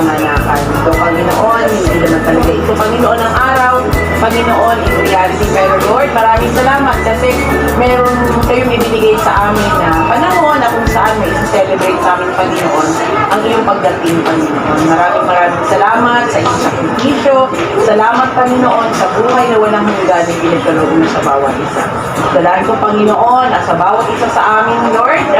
kapanganakan. Ito, Panginoon, hindi naman talaga ito, Panginoon, ang araw, Panginoon, in reality. Pero Lord, maraming salamat kasi meron kayong ibinigay sa amin na panahon na kung saan may isa-celebrate sa amin, Panginoon, ang iyong pagdating, Panginoon. Maraming salamat sa iyong sakripisyo. Salamat, Panginoon, sa buhay na walang hanggan na pinagkaloob mo sa bawat isa. Dalahan ko, Panginoon, sa bawat isa sa amin, Lord,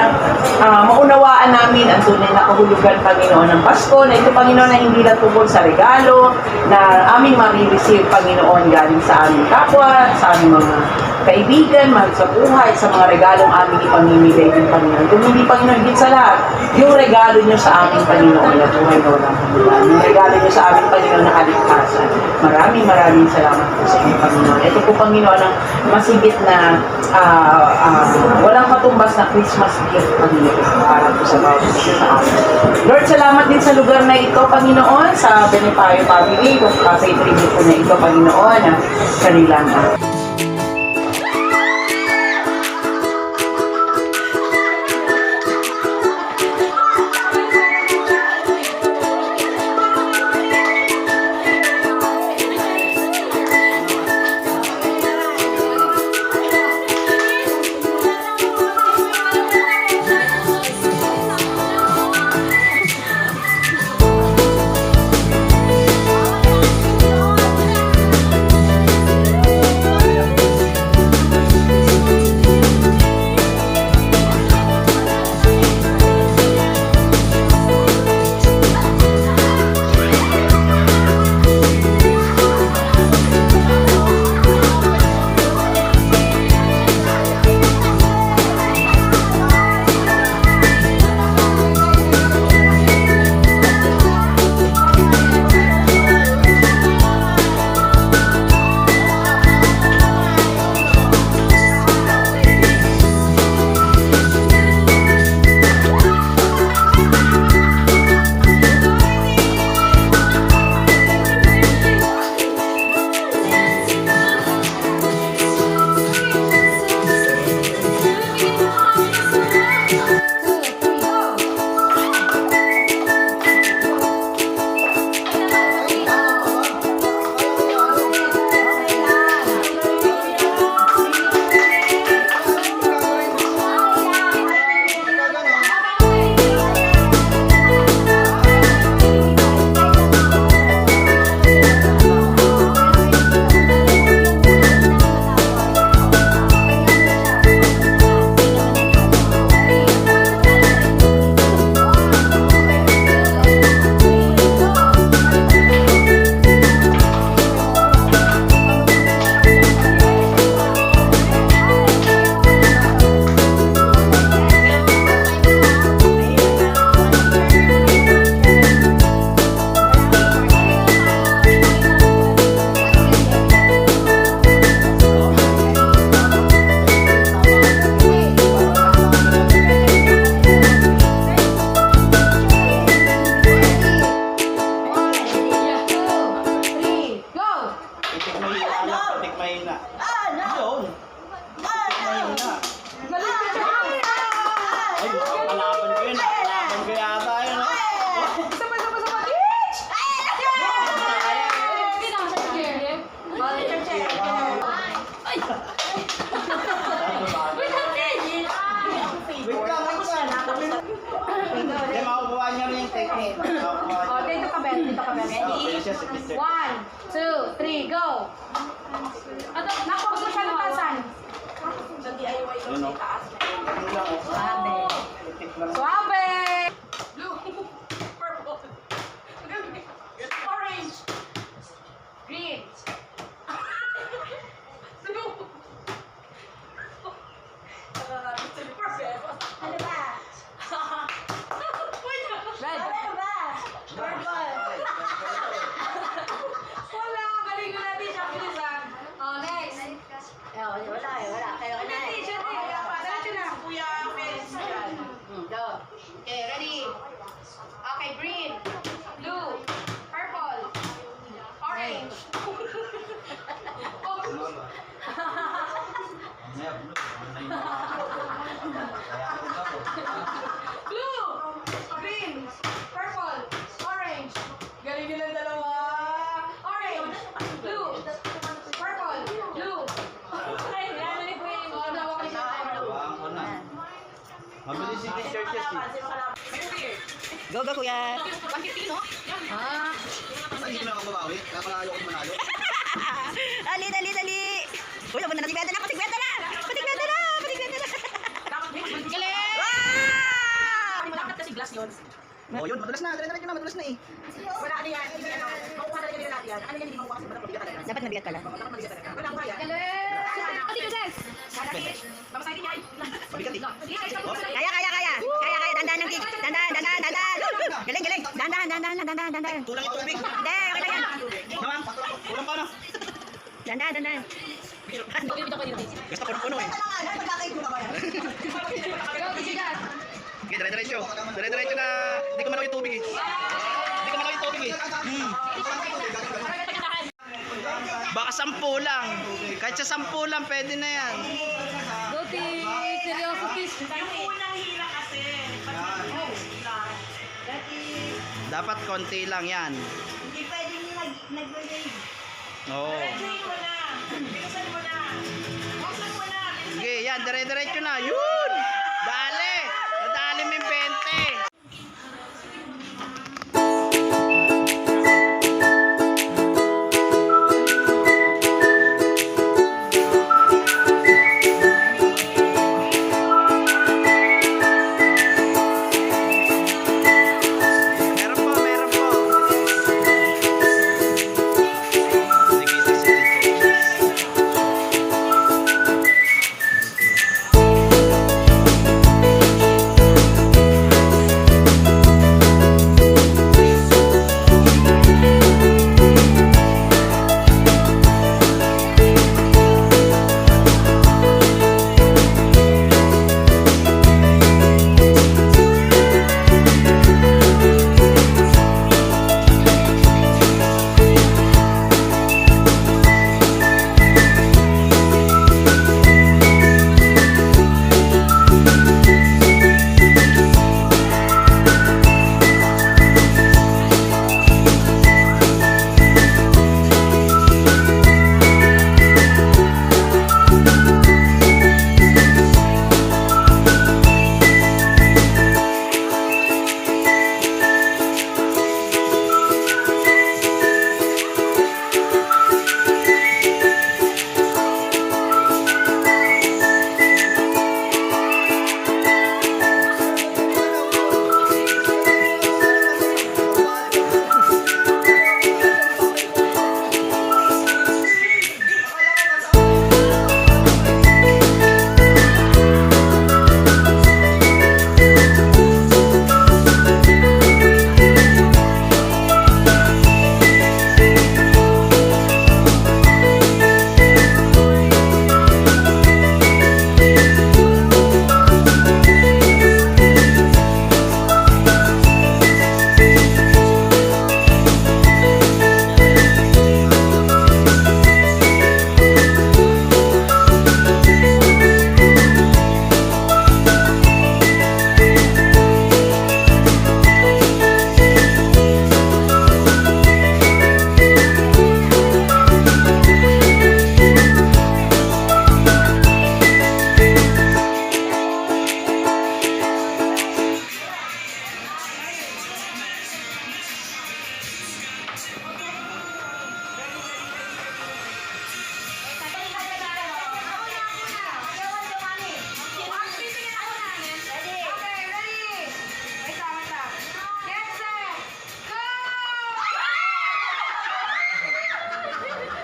maunawaan namin ang tunay na kahulugan, Panginoon, ng Pasko, na ito, Panginoon, na hindi lang tungkol sa regalo na aming marireceive, Panginoon, galing sa aming kapwa, sa aming mga kaibigan, mahal sa buhay, sa mga regalong aming ipamimigay din, Panginoon. Kung hindi, Panginoon, higit sa lahat, yung regalo nyo sa aming, Panginoon, na buhay na walang hanggan. Yung regalo nyo sa aming, Panginoon, na kaligtasan. Maraming salamat po sa inyo, Panginoon. Ito po, Panginoon, ang masigit na walang katumbas na Christmas gift, Panginoon, para po sa bawat isa sa amin. Lord, salamat din sa lugar na ito, Panginoon, sa Benepayo Family, kung sa tribute po na ito, Panginoon, kanilang Ready? 1, 2, 3, go! Nakuha ko siya ng tasan. Sa DIY ko sa taas. Suabe! Blue, purple, orange, green, blue. Ano ba? Red. Ano ba? Purple. Wala, galing na natin siya bilisan. Oh, next. Wala. Kaya ka na eh. Kuya, Felix. Go. Sino kalaban? Go, go, kuya. 150, no? Ah. Hindi ko na ako babawi. Kaya pala ayaw ko manalo. Dali, dali, dali. Uy, naman na, pasikwenta na, pasikwenta na. Pasikwenta na, pasikwenta na. Galing! Wow! Malapit kasi glass yun. Oh, yun. Madulas na. Dire-diretso na. Madulas na eh. Wala ano yan. Hindi ano. Makuha talaga nila natin yan. Ano yan? Hindi makuha kasi mabigat talaga. Dapat mabigat pala. Dapat mabigat talaga. Wala ko kaya. Galing! Pati ka, Jess! Pamasahin niya. Mabigat eh. Kaya, kaya, kaya. Kaya, kaya. Dandan ng gig. Dandan, dandan, dandan. Galing, galing. Dandan, dandan, dandan, dandan. Kulang yung tubig. Hindi, okay lang yan. Naman. Kulang pa na. Dandan, dandan. Basta puno eh. Go, Jessica! Okay, dire-diretso. Dire-diretso na. Hindi ko manaw yung tubig eh. Hindi ko manaw yung tubig eh. Baka 10 lang. Kahit sa 10 lang, pwede na yan. Go, team! Seryoso, fish! Yung unang hila kasi. Dapat konti lang yan. Hindi pwedeng nag-relay. Oo. Diretsuhin mo na. Bilisan mo na. Buksan mo na. Sige, yan. Dire-diretso na. Yun! Dali! Nadali mo yung 20. Meron po, meron po. Nakikita si Tito.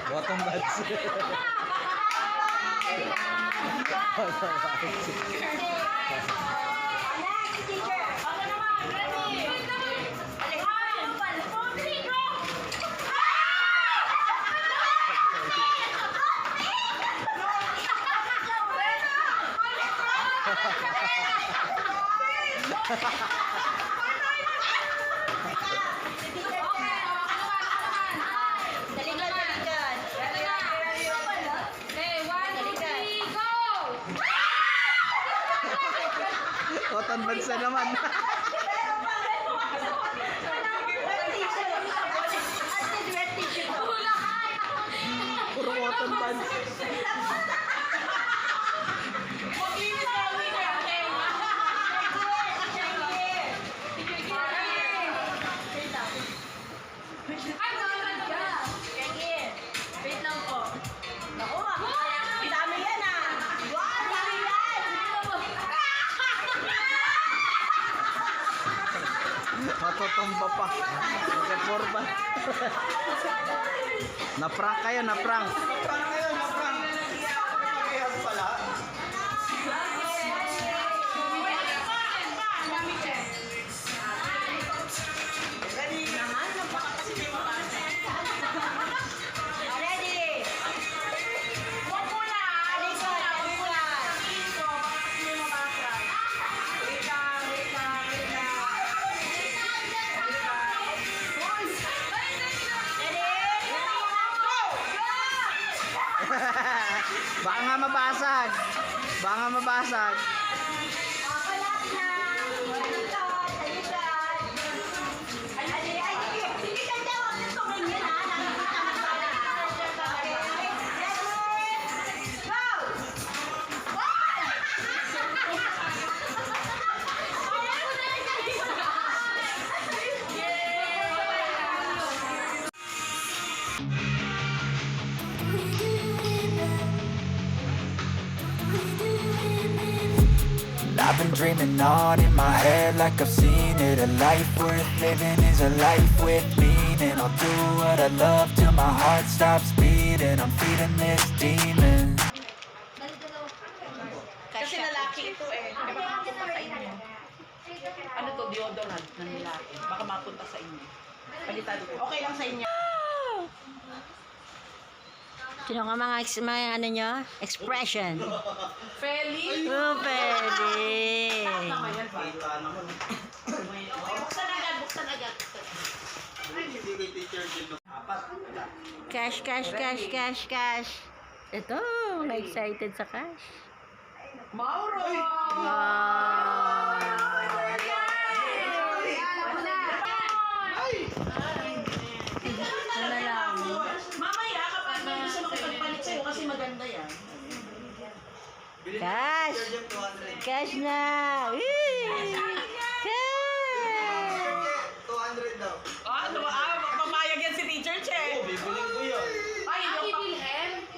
Bottom buds. Cotton buds na naman. Puro cotton buds. Ay, mga ka. Sige. Wait lang po. Naku, ang dami yan ah. Wow, ang dami yan. Matutumba pa. Nagkaporba. Na-prank kayo, na-prank. Parang ngayon, parang kaya pala. Ready? Baka nga mabasag. Baka nga mabasag. I've been dreaming on in my head like I've seen it. A life worth living is a life with meaning. I'll do what I love till my heart stops beating. I'm feeding this demon. Kasi lalaki ito eh. Baka mapunta sa inyo. Ano to, deodorant ng lalaki. Baka mapunta sa inyo. Palitado ko. Okay lang sa inyo. Sino ka mga ano nyo? Expression. Feli. Oh, pwede. Naman yan ba? Buksan agad, buksan agad. Hindi kay teacher din. Apat. Cash, cash, cash, cash, cash. Ito, na-excited sa cash. Mauro! Wow. Ano lang? Mamaya, kapag may gusto makipagpalit sa'yo kasi maganda yan. Cash. Cash na. Whee! Cash. 200 daw. Mamayag yan si Teacher Che. Oo, bibiling ko yun. Ay, ibilhin?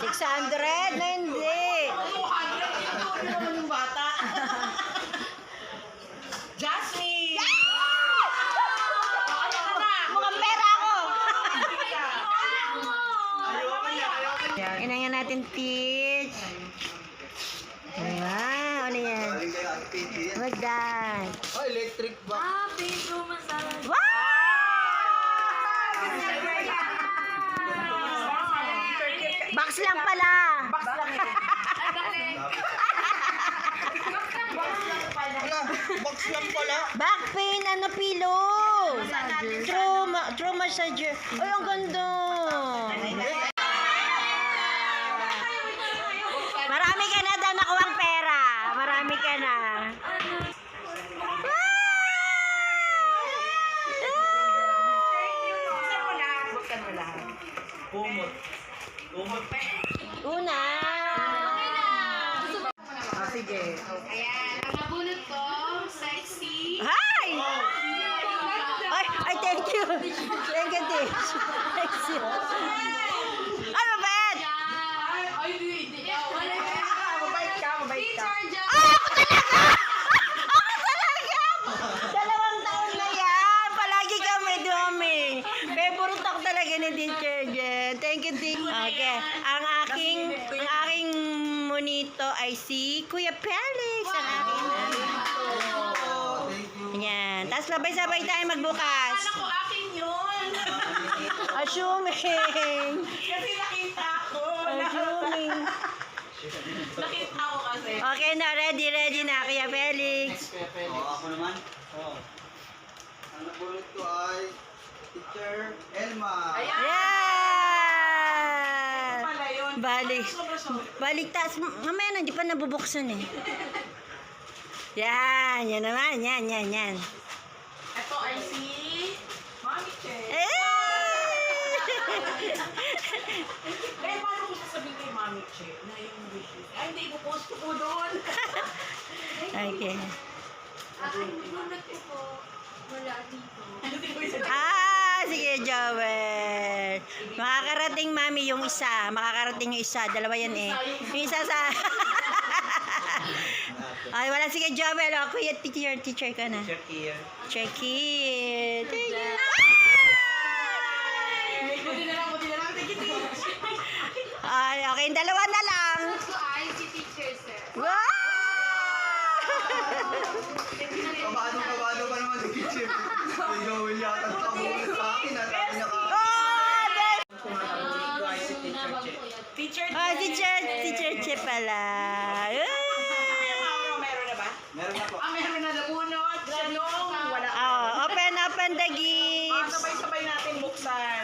600 na hindi. 200, ito naman yung bata. Jasmine! Ano ka na? Mukhang pera ako. Ayoko niya. Inangan natin, Teach. Wow, ano yan? Galing kayo at PT yan. What's that? Oh, electric box. Wow! Box lang pala. Box lang yun. Wala, box lang pala. Back pain, ano, pillow. True massager. Ay, ang ganda. Marami ka na daw nakuha ang pera. Marami ka na. Buksan mo lahat. Buksan mo lahat. Kumot. Kumot pa. Una. Sige. Ayan, ang nabunot ko, sexy. Hi! Ay, thank you. Thank you, Tish. Thank you. Ano ba yan? Ay, hindi. Wala ka. Mabait ka, mabait ka. Teacher John. Ako talaga! 2 taon na yan. Palagi kami dumi. Favorite ako talaga ni Teacher Jen. Thank you, Teacher. Okay. Ang aking monito ay si Kuya Felix. Ang aking Yan. Tapos sabay-sabay tayo magbukas. Anak ko, akin yun. Assuming. Kasi nakita ko. Assuming. Nakita ko kasi. Okay na, ready na, Kuya Felix. Ako naman. Ang nabulot ko ay Teacher Elma. Ayan. Yan! Pala yun. Balik. Balik taas. Mamaya na, hindi pa nabubuksan eh. Yan, yan naman. Yan. Ito ay si Mami Che. Eh! Eh, paano ko sasabihin kay Mami Che na yung wishes? Ay, hindi, ipopost ko po doon. Okay. Ang bunot ko po, wala dito. Hindi ko isa Ah, sige, Joel. Makakarating, mami, yung isa. Makakarating yung isa. Dalawa yan eh. Yung isa sa... Ay, wala. Sige, Joel. O, kuya, teacher ka na. Check it. Thank you. Ay, okay. Dalawa na lang. Ay, si teacher, sir. Wow! Kabado pa naman si Kitchen. Si Joel yata nakabulot sa akin. Sabi niya ka. Teacher, Oh, teacher Che pala. meron na ba? Meron na po. Meron na nabunot. Ganong, wala. Oh, open the gift. Sabay-sabay natin buksan.